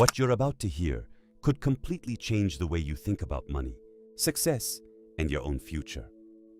What you're about to hear could completely change the way you think about money, success, and your own future.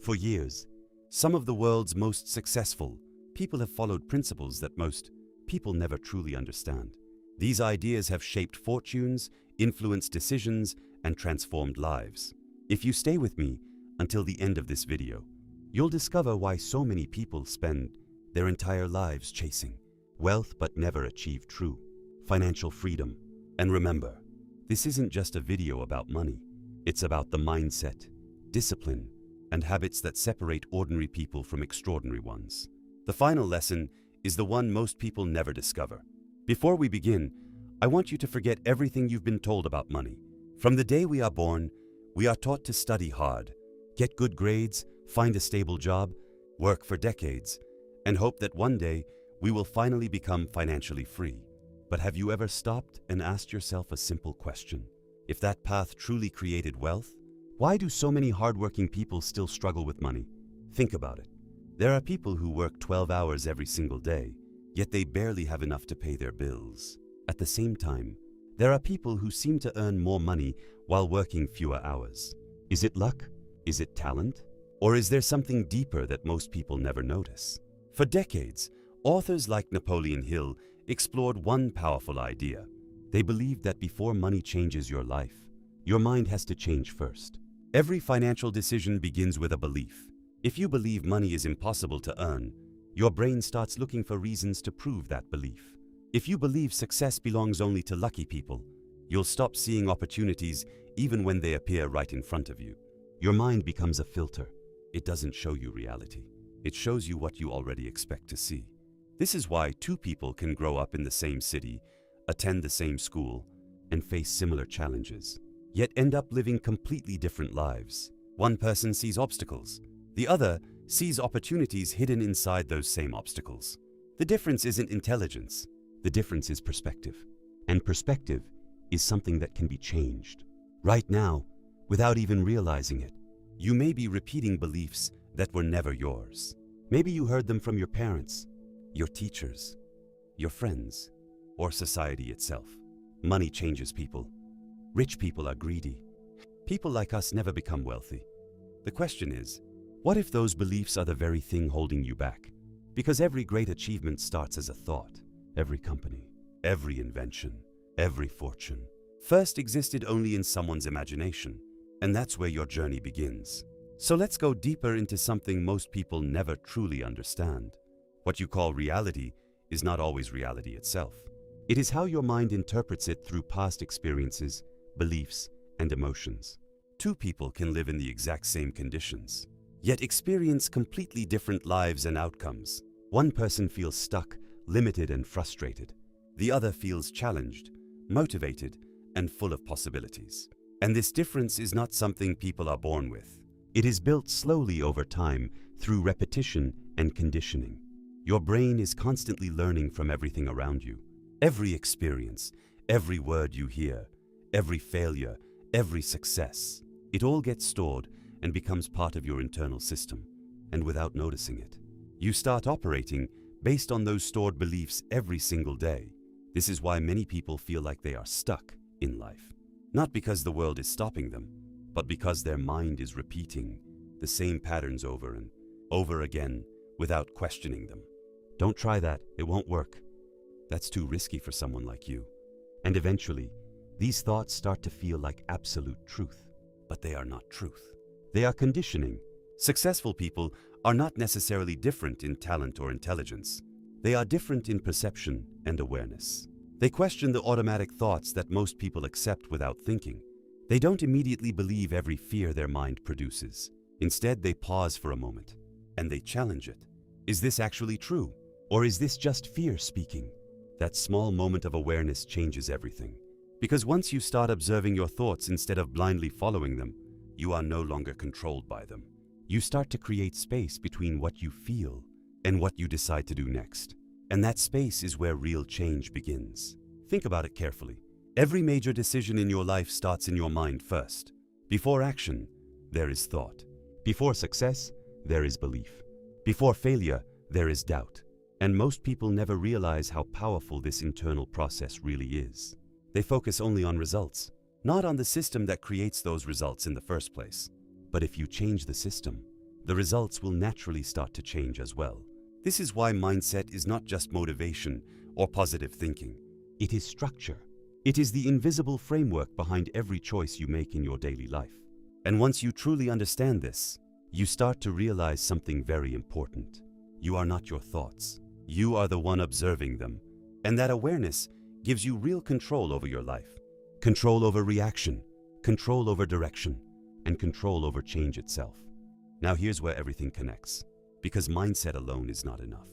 For years, some of the world's most successful people have followed principles that most people never truly understand. These ideas have shaped fortunes, influenced decisions, and transformed lives. If you stay with me until the end of this video, you'll discover why so many people spend their entire lives chasing wealth but never achieve true financial freedom. And remember, this isn't just a video about money. It's about the mindset, discipline, and habits that separate ordinary people from extraordinary ones. The final lesson is the one most people never discover. Before we begin, I want you to forget everything you've been told about money. From the day we are born, we are taught to study hard, get good grades, find a stable job, work for decades, and hope that one day we will finally become financially free. But have you ever stopped and asked yourself a simple question? If that path truly created wealth, why do so many hardworking people still struggle with money? Think about it. There are people who work 12 hours every single day, yet they barely have enough to pay their bills. At the same time, there are people who seem to earn more money while working fewer hours. Is it luck? Is it talent? Or is there something deeper that most people never notice? For decades, authors like Napoleon Hill explored one powerful idea. They believed that before money changes your life, your mind has to change first. Every financial decision begins with a belief. If you believe money is impossible to earn, your brain starts looking for reasons to prove that belief. If you believe success belongs only to lucky people, you'll stop seeing opportunities even when they appear right in front of you. Your mind becomes a filter. It doesn't show you reality. It shows you what you already expect to see. This is why two people can grow up in the same city, attend the same school, and face similar challenges, yet end up living completely different lives. One person sees obstacles. The other sees opportunities hidden inside those same obstacles. The difference isn't intelligence. The difference is perspective. And perspective is something that can be changed. Right now, without even realizing it, you may be repeating beliefs that were never yours. Maybe you heard them from your parents, your teachers, your friends, or society itself. Money changes people. Rich people are greedy. People like us never become wealthy. The question is, what if those beliefs are the very thing holding you back? Because every great achievement starts as a thought. Every company, every invention, every fortune first existed only in someone's imagination, and that's where your journey begins. So let's go deeper into something most people never truly understand. What you call reality is not always reality itself. It is how your mind interprets it through past experiences, beliefs, and emotions. Two people can live in the exact same conditions, yet experience completely different lives and outcomes. One person feels stuck, limited, and frustrated. The other feels challenged, motivated, and full of possibilities. And this difference is not something people are born with. It is built slowly over time through repetition and conditioning. Your brain is constantly learning from everything around you. Every experience, every word you hear, every failure, every success, it all gets stored and becomes part of your internal system. And without noticing it, you start operating based on those stored beliefs every single day. This is why many people feel like they are stuck in life. Not because the world is stopping them, but because their mind is repeating the same patterns over and over again without questioning them. Don't try that, it won't work. That's too risky for someone like you. And eventually, these thoughts start to feel like absolute truth, but they are not truth. They are conditioning. Successful people are not necessarily different in talent or intelligence. They are different in perception and awareness. They question the automatic thoughts that most people accept without thinking. They don't immediately believe every fear their mind produces. Instead, they pause for a moment, and they challenge it. Is this actually true? Or is this just fear speaking? That small moment of awareness changes everything. Because once you start observing your thoughts instead of blindly following them, you are no longer controlled by them. You start to create space between what you feel and what you decide to do next. And that space is where real change begins. Think about it carefully. Every major decision in your life starts in your mind first. Before action, there is thought. Before success, there is belief. Before failure, there is doubt. And most people never realize how powerful this internal process really is. They focus only on results, not on the system that creates those results in the first place. But if you change the system, the results will naturally start to change as well. This is why mindset is not just motivation or positive thinking. It is structure. It is the invisible framework behind every choice you make in your daily life. And once you truly understand this, you start to realize something very important. You are not your thoughts. You are the one observing them. And that awareness gives you real control over your life. Control over reaction, control over direction, and control over change itself. Now here's where everything connects, because mindset alone is not enough.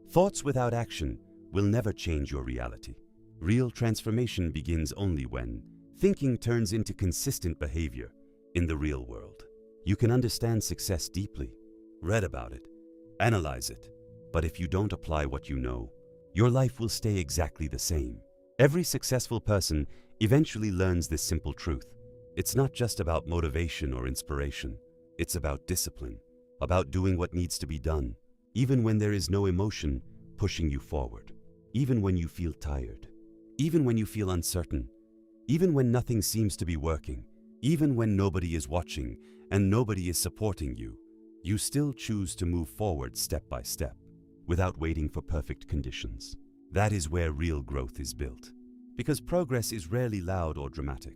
Thoughts without action will never change your reality. Real transformation begins only when thinking turns into consistent behavior in the real world. You can understand success deeply, read about it, analyze it, but if you don't apply what you know, your life will stay exactly the same. Every successful person eventually learns this simple truth. It's not just about motivation or inspiration. It's about discipline, about doing what needs to be done, even when there is no emotion pushing you forward, even when you feel tired, even when you feel uncertain, even when nothing seems to be working, even when nobody is watching and nobody is supporting you, you still choose to move forward step by step, without waiting for perfect conditions. That is where real growth is built. Because progress is rarely loud or dramatic.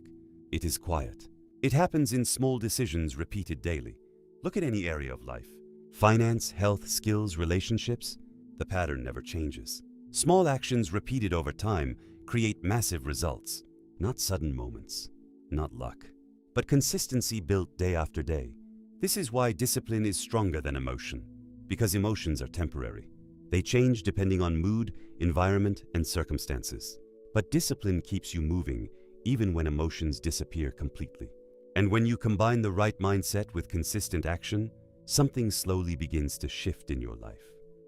It is quiet. It happens in small decisions repeated daily. Look at any area of life. Finance, health, skills, relationships. The pattern never changes. Small actions repeated over time create massive results. Not sudden moments, not luck, but consistency built day after day. This is why discipline is stronger than emotion, because emotions are temporary. They change depending on mood, environment, and circumstances. But discipline keeps you moving even when emotions disappear completely. And when you combine the right mindset with consistent action, something slowly begins to shift in your life.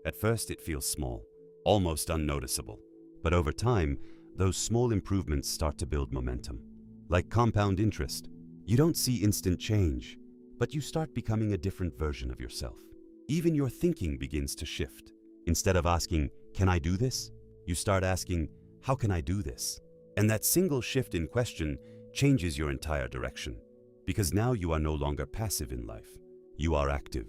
At first, it feels small, almost unnoticeable. But over time, those small improvements start to build momentum. Like compound interest, you don't see instant change, but you start becoming a different version of yourself. Even your thinking begins to shift. Instead of asking, "Can I do this?" you start asking, "How can I do this?" And that single shift in question changes your entire direction. Because now you are no longer passive in life. You are active.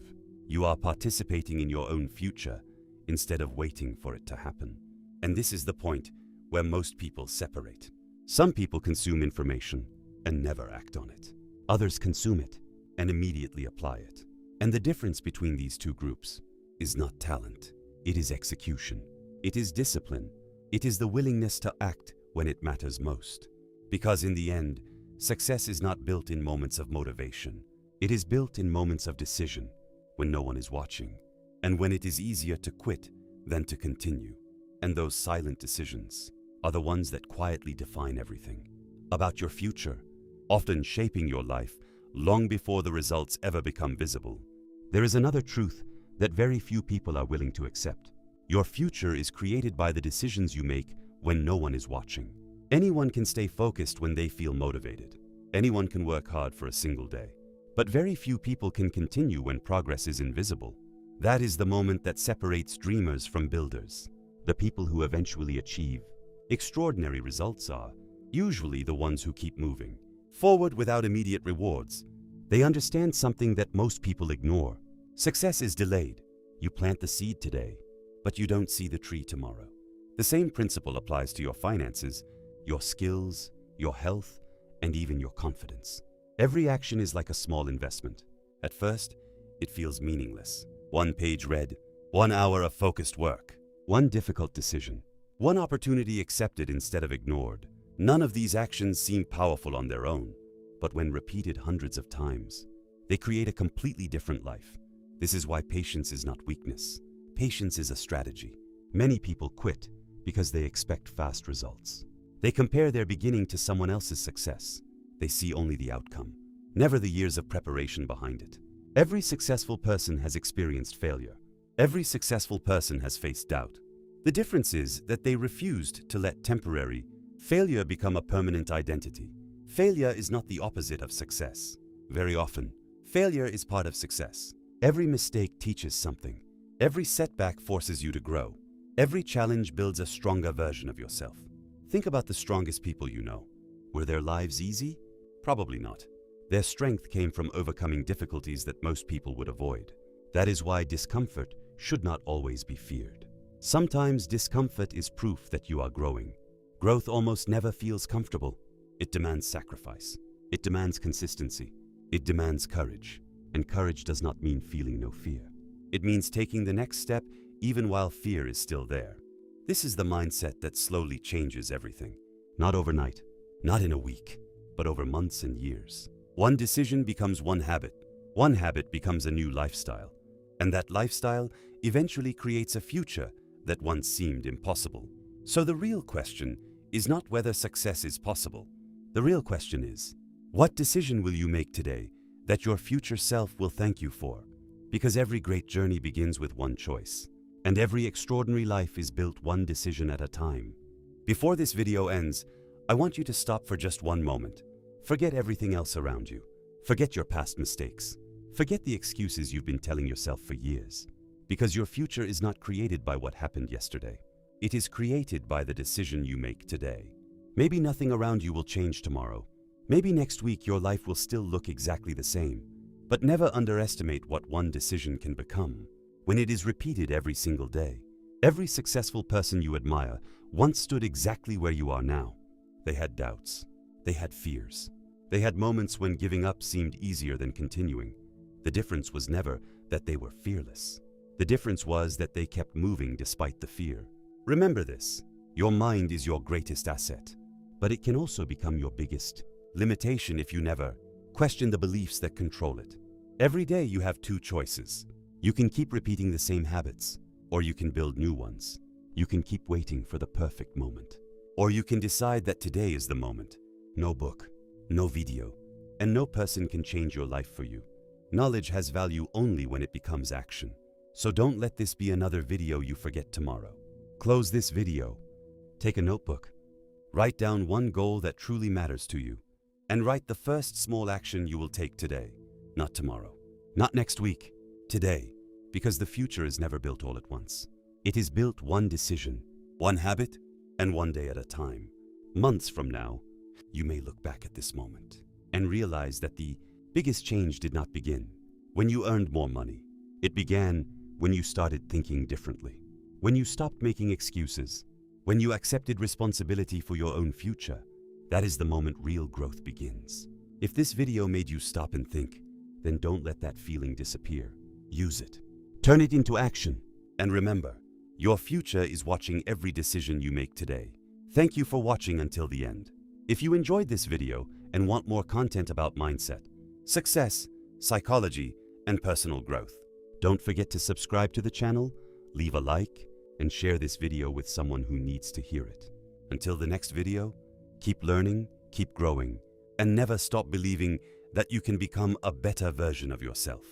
You are participating in your own future instead of waiting for it to happen. And this is the point where most people separate. Some people consume information and never act on it. Others consume it and immediately apply it. And the difference between these two groups is not talent. It is execution. It is discipline. It is the willingness to act when it matters most. Because in the end, success is not built in moments of motivation. It is built in moments of decision, when no one is watching, and when it is easier to quit than to continue. And those silent decisions are the ones that quietly define everything about your future, often shaping your life long before the results ever become visible. There is another truth that very few people are willing to accept. Your future is created by the decisions you make when no one is watching. Anyone can stay focused when they feel motivated. Anyone can work hard for a single day. But very few people can continue when progress is invisible. That is the moment that separates dreamers from builders. The people who eventually achieve extraordinary results are usually the ones who keep moving forward without immediate rewards. They understand something that most people ignore. Success is delayed. You plant the seed today, but you don't see the tree tomorrow. The same principle applies to your finances, your skills, your health, and even your confidence. Every action is like a small investment. At first, it feels meaningless. One page read, 1 hour of focused work, one difficult decision, one opportunity accepted instead of ignored. None of these actions seem powerful on their own, but when repeated hundreds of times, they create a completely different life. This is why patience is not weakness. Patience is a strategy. Many people quit because they expect fast results. They compare their beginning to someone else's success. They see only the outcome, never the years of preparation behind it. Every successful person has experienced failure. Every successful person has faced doubt. The difference is that they refused to let temporary failure become a permanent identity. Failure is not the opposite of success. Very often, failure is part of success. Every mistake teaches something. Every setback forces you to grow. Every challenge builds a stronger version of yourself. Think about the strongest people you know. Were their lives easy? Probably not. Their strength came from overcoming difficulties that most people would avoid. That is why discomfort should not always be feared. Sometimes discomfort is proof that you are growing. Growth almost never feels comfortable. It demands sacrifice. It demands consistency. It demands courage. And courage does not mean feeling no fear. It means taking the next step even while fear is still there. This is the mindset that slowly changes everything. Not overnight, not in a week, but over months and years. One decision becomes one habit. One habit becomes a new lifestyle. And that lifestyle eventually creates a future that once seemed impossible. So the real question is not whether success is possible. The real question is, what decision will you make today that your future self will thank you for? Because every great journey begins with one choice, and every extraordinary life is built one decision at a time. Before this video ends, I want you to stop for just one moment. Forget everything else around you. Forget your past mistakes. Forget the excuses you've been telling yourself for years. Because your future is not created by what happened yesterday. It is created by the decision you make today. Maybe nothing around you will change tomorrow. Maybe next week your life will still look exactly the same. But never underestimate what one decision can become when it is repeated every single day. Every successful person you admire once stood exactly where you are now. They had doubts. They had fears. They had moments when giving up seemed easier than continuing. The difference was never that they were fearless. The difference was that they kept moving despite the fear. Remember this, your mind is your greatest asset, but it can also become your biggest limitation if you never question the beliefs that control it. Every day you have two choices. You can keep repeating the same habits, or you can build new ones. You can keep waiting for the perfect moment, or you can decide that today is the moment. No book, no video, and no person can change your life for you. Knowledge has value only when it becomes action. So don't let this be another video you forget tomorrow. Close this video. Take a notebook. Write down one goal that truly matters to you. And write the first small action you will take today. Not tomorrow. Not next week. Today. Because the future is never built all at once. It is built one decision, one habit, and one day at a time. Months from now, you may look back at this moment and realize that the biggest change did not begin when you earned more money. It began when you started thinking differently. When you stopped making excuses. When you accepted responsibility for your own future. That is the moment real growth begins. If this video made you stop and think, then don't let that feeling disappear. Use it. Turn it into action. And remember, your future is watching every decision you make today. Thank you for watching until the end. If you enjoyed this video and want more content about mindset, success, psychology, and personal growth, don't forget to subscribe to the channel, leave a like, and share this video with someone who needs to hear it. Until the next video, keep learning, keep growing, and never stop believing that you can become a better version of yourself.